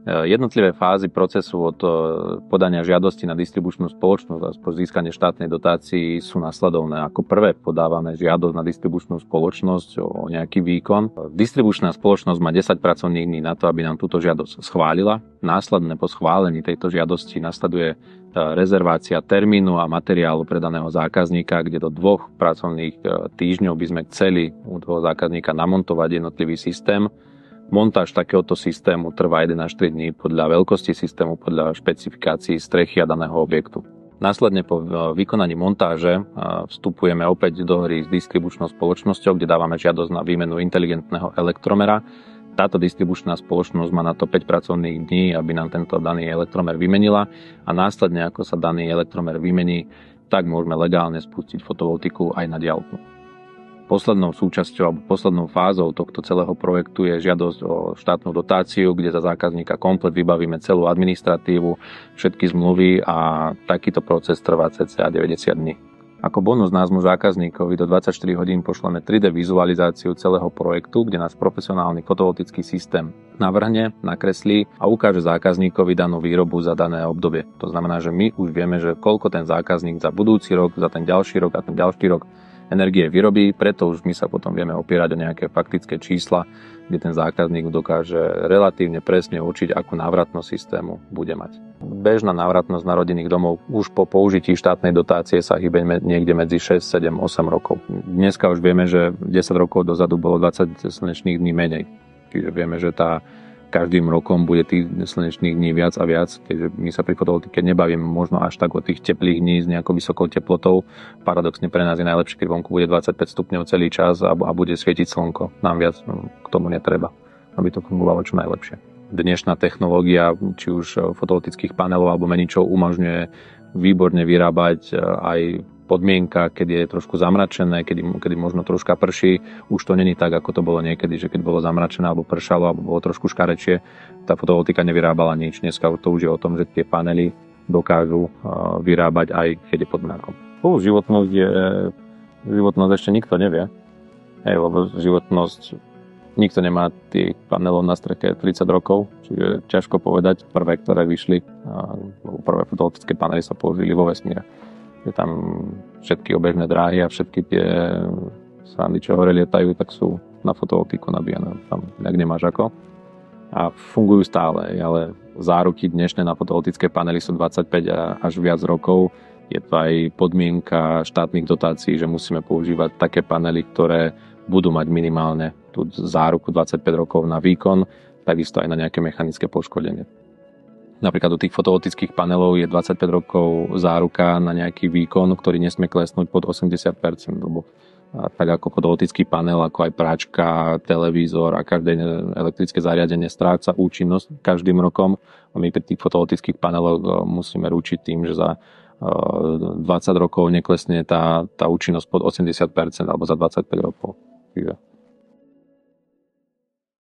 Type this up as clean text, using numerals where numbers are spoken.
Jednotlivé fázy procesu od podania žiadosti na distribučnú spoločnosť a po získanie štátnej dotácii sú nasledovné. Ako prvé podávame žiadosť na distribučnú spoločnosť o nejaký výkon. Distribučná spoločnosť má 10 pracovných dní na to, aby nám túto žiadosť schválila. Následne po schválení tejto žiadosti nasleduje rezervácia termínu a materiálu pre daného zákazníka, kde do 2 pracovných týždňov by sme chceli u toho zákazníka namontovať jednotlivý systém. Montáž takéhoto systému trvá 1 až 3 dní podľa veľkosti systému, podľa špecifikácií strechy a daného objektu. Následne po vykonaní montáže vstupujeme opäť do hry s distribučnou spoločnosťou, kde dávame žiadosť na výmenu inteligentného elektromera. Táto distribučná spoločnosť má na to 5 pracovných dní, aby nám tento daný elektromer vymenila a následne, ako sa daný elektromer vymení, tak môžeme legálne spustiť fotovoltiku aj na diaľku. Poslednou súčasťou alebo poslednou fázou tohto celého projektu je žiadosť o štátnu dotáciu, kde za zákazníka komplet vybavíme celú administratívu, všetky zmluvy a takýto proces trvá cca 90 dní. Ako bonus nášmu zákazníkovi do 24 hodín pošleme 3D vizualizáciu celého projektu, kde nás profesionálny fotovoltický systém navrhne, nakreslí a ukáže zákazníkovi danú výrobu za dané obdobie. To znamená, že my už vieme, že koľko ten zákazník za budúci rok, za ten ďalší rok a ten ďalší rok energie vyrobí, preto už my sa potom vieme opierať o nejaké faktické čísla, kde ten zákazník dokáže relatívne presne určiť, akú návratnosť systému bude mať. Bežná návratnosť narodených domov už po použití štátnej dotácie sa hýbe niekde medzi 6, 7, 8 rokov. Dneska už vieme, že 10 rokov dozadu bolo 20 slnečných dní menej. Čiže vieme, že každým rokom bude tých slnečných dní viac a viac, keďže my sa pri fotovoltike nebavíme možno až tak o tých teplých dní s nejakou vysokou teplotou. Paradoxne pre nás je najlepšie, keď vonku bude 25 stupňov celý čas a bude svietiť slnko. Nám viac k tomu netreba, aby to fungovalo čo najlepšie. Dnešná technológia, či už fotovoltických panelov alebo meničov, umožňuje výborne vyrábať aj podmienka, keď je trošku zamračené, kedy možno troška prší. Už to není tak, ako to bolo niekedy, že keď bolo zamračené alebo pršalo, alebo bolo trošku škarečie, tá fotovoltika nevyrábala nič. Dneska to už je o tom, že tie panely dokážu vyrábať aj keď je pod mrakom. Životnosť ešte nikto nevie, lebo životnosť nikto nemá tých panelov na streche 30 rokov, čiže ťažko povedať. Prvé, ktoré vyšli, prvé fotovoltické panely sa použili vo vesmíre. Je tam všetky obežné dráhy a všetky tie srandy, čo hore lietajú, tak sú na fotovoltiku nabíjane. Tam inak nemáš ako. A fungujú stále, ale záruky dnešné na fotovoltické panely sú 25 až viac rokov. Je to aj podmienka štátnych dotácií, že musíme používať také panely, ktoré budú mať minimálne tú záruku 25 rokov na výkon, takisto aj na nejaké mechanické poškodenie. Napríklad u tých fotovoltických panelov je 25 rokov záruka na nejaký výkon, ktorý nesmie klesnúť pod 80%, lebo tak ako fotovoltický panel, ako aj práčka, televízor a každé elektrické zariadenie stráca účinnosť každým rokom. A my pri tých fotovoltických paneloch musíme ručiť tým, že za 20 rokov neklesne tá účinnosť pod 80% alebo za 25 rokov.